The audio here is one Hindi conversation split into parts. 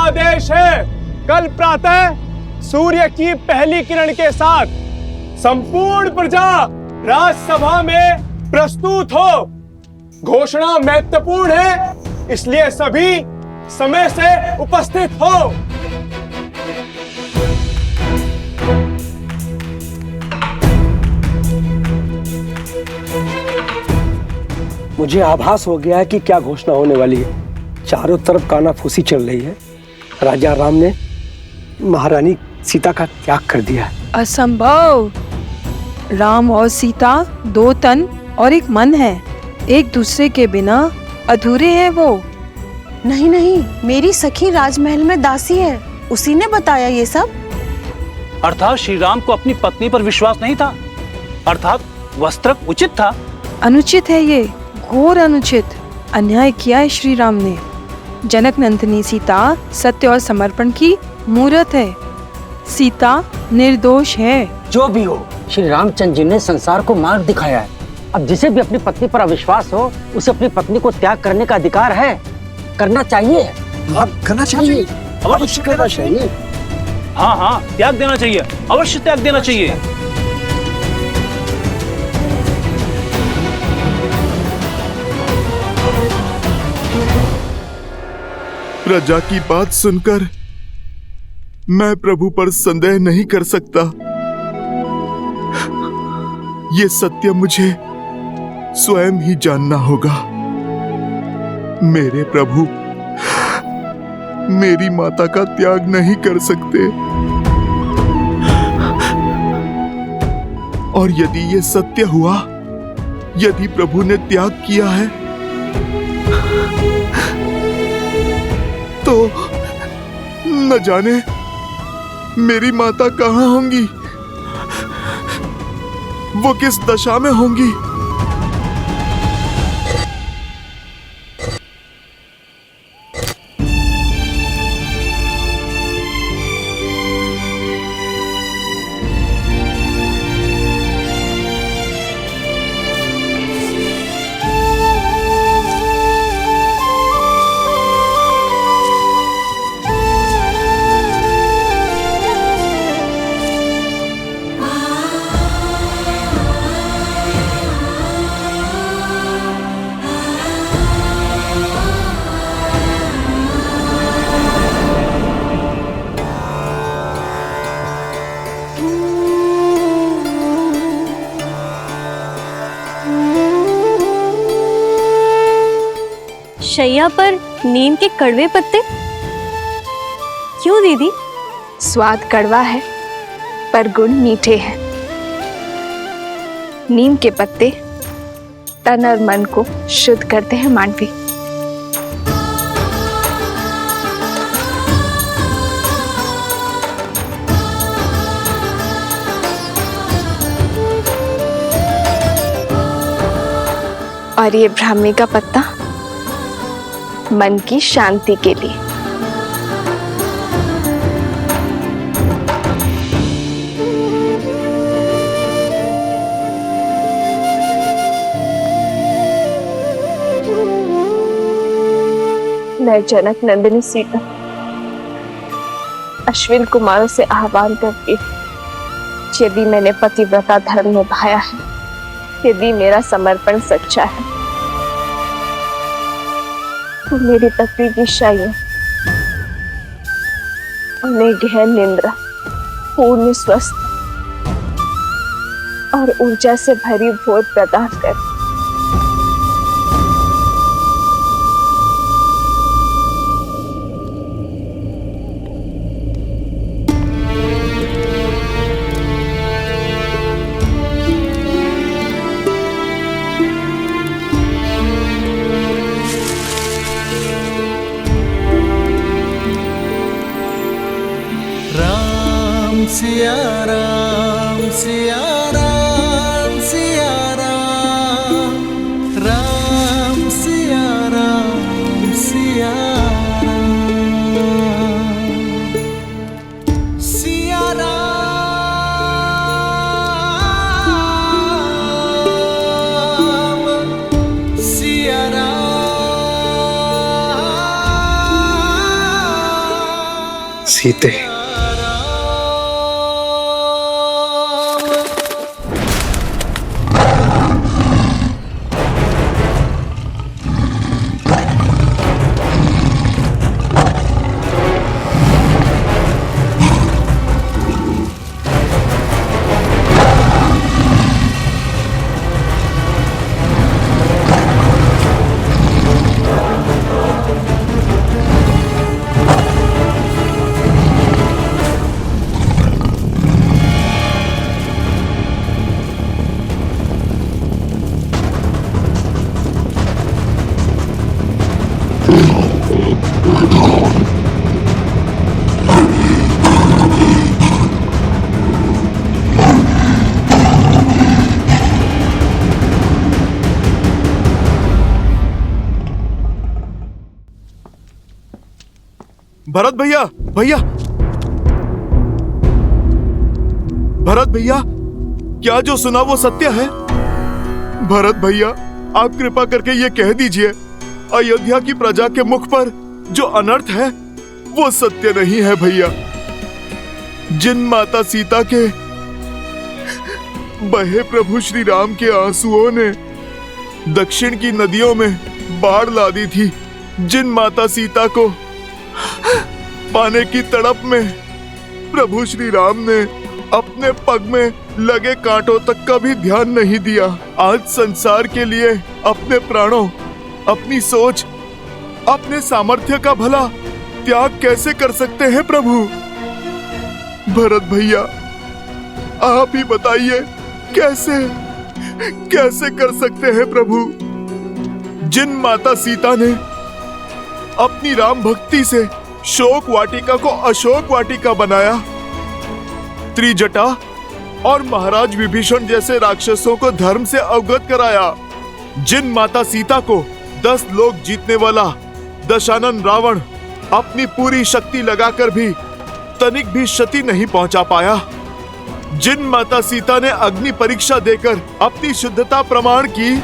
आदेश है, कल प्रातः सूर्य की पहली किरण के साथ संपूर्ण प्रजा राजसभा में प्रस्तुत हो। घोषणा महत्वपूर्ण है, इसलिए सभी समय से उपस्थित हो। मुझे आभास हो गया है कि क्या घोषणा होने वाली है। चारों तरफ कानाफूसी चल रही है। राजा राम ने महारानी सीता का त्याग कर दिया है। असंभव। राम और सीता दो तन और एक मन है, एक दूसरे के बिना अधूरे हैं वो। नहीं नहीं, मेरी सखी राजमहल में दासी है, उसी ने बताया ये सब। अर्थात श्री राम को अपनी पत्नी पर विश्वास नहीं था, अर्थात वस्त्र उचित था। अनुचित है ये, घोर अनुचित। अन्याय किया है श्री राम ने। जनक नंदिनी सीता सत्य और समर्पण की मूरत है। सीता निर्दोष है। जो भी हो, श्री रामचंद्र जी ने संसार को मार्ग दिखाया है। अब जिसे भी अपनी पत्नी पर अविश्वास हो, उसे अपनी पत्नी को त्याग करने का अधिकार है, करना चाहिए। करना चाहिए, अवश्य करना चाहिए। हाँ हाँ, त्याग देना चाहिए, अवश्य त्याग देना चाहिए। प्रजा की बात सुनकर मैं प्रभु पर संदेह नहीं कर सकता। ये सत्य मुझे स्वयं ही जानना होगा। मेरे प्रभु मेरी माता का त्याग नहीं कर सकते, और यदि ये सत्य हुआ, यदि प्रभु ने त्याग किया है, तो न जाने मेरी माता कहाँ होंगी, वो किस दशा में होंगी। शैया पर नीम के कड़वे पत्ते क्यों दीदी? स्वाद कड़वा है पर गुण मीठे हैं। नीम के पत्ते तन और मन को शुद्ध करते हैं मानवी। और ये ब्राह्मी का पत्ता मन की शांति के लिए। मैं जनक नंदिनी सीता अश्विन कुमारों से आह्वान करती हूँ, यदि मैंने पतिव्रता धर्म निभाया है, यदि मेरा समर्पण सच्चा है, तो मेरी तकलीफ की शाही उन्हें गहन निंद्रा, पूर्ण स्वस्थ और ऊर्जा से भरी भोर प्रदान कर। सिया राम सिया राम सिया राम, राम सिया राम सिया राम, सिया राम सिया राम। सीते। भरत भैया, भरत भैया, क्या जो सुना वो सत्य है? भरत भैया, आप कृपा करके ये कह दीजिए, अयोध्या की प्रजा के मुख पर जो अनर्थ है वो सत्य नहीं है भैया। जिन माता सीता के बहे प्रभु श्री राम के आंसुओं ने दक्षिण की नदियों में बाढ़ ला दी थी, जिन माता सीता को पाने की तड़प में प्रभु श्री राम ने अपने पग में लगे कांटों तक का भी ध्यान नहीं दिया, आज संसार के लिए अपने प्राणों, अपनी सोच, अपने सामर्थ्य का भला त्याग कैसे कर सकते हैं प्रभु? भरत भैया, आप ही बताइए, कैसे कर सकते हैं प्रभु? जिन माता सीता ने अपनी राम भक्ति से शोक वाटिका को अशोक वाटिका बनाया, त्रिजटा और महाराज विभीषण जैसे राक्षसों को धर्म से अवगत कराया, जिन माता सीता को 10 लोक जीतने वाला दशानन रावण अपनी पूरी शक्ति लगाकर भी तनिक भी क्षति नहीं पहुंचा पाया, जिन माता सीता ने अग्नि परीक्षा देकर अपनी शुद्धता प्रमाण की,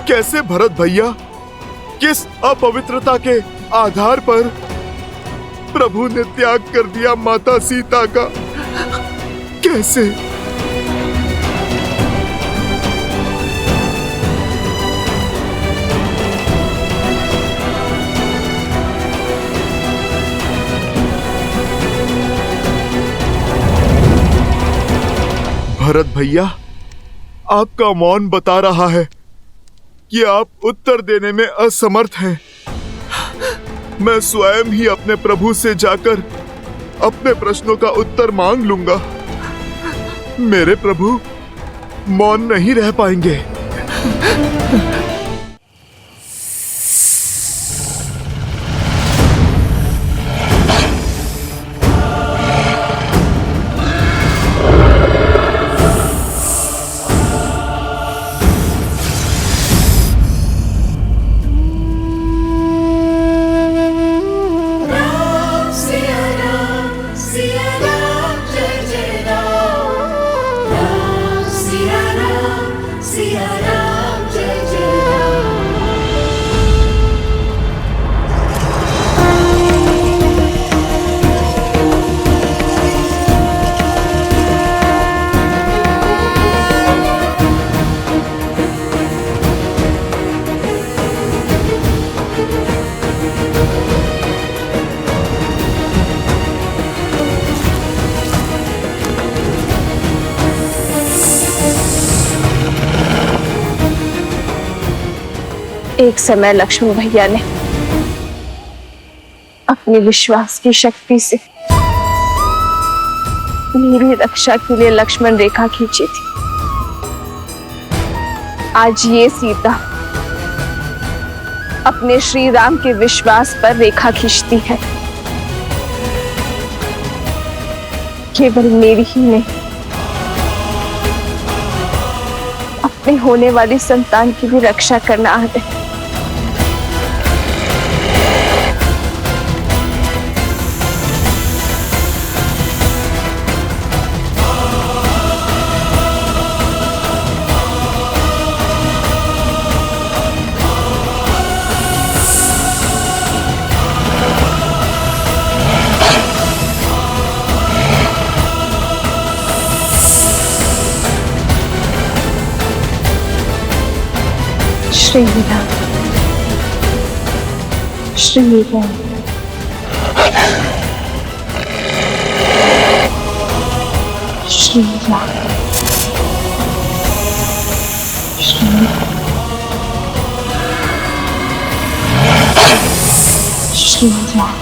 कैसे भरत भैया, किस अपवित्रता के आधार पर प्रभु ने त्याग कर दिया माता सीता का? कैसे? भरत भैया, आपका मौन बता रहा है कि आप उत्तर देने में असमर्थ हैं। मैं स्वयं ही अपने प्रभु से जाकर अपने प्रश्नों का उत्तर मांग लूंगा। मेरे प्रभु मौन नहीं रह पाएंगे। एक समय लक्ष्मण भैया ने अपने विश्वास की शक्ति से मेरी रक्षा के लिए लक्ष्मण रेखा खींची थी। आज ये सीता अपने श्री राम के विश्वास पर रेखा खींचती है। केवल मेरी ही नहीं, अपने होने वाली संतान की भी रक्षा करना आता है। श्री राम, श्री राम, श्री राम, श्री राम,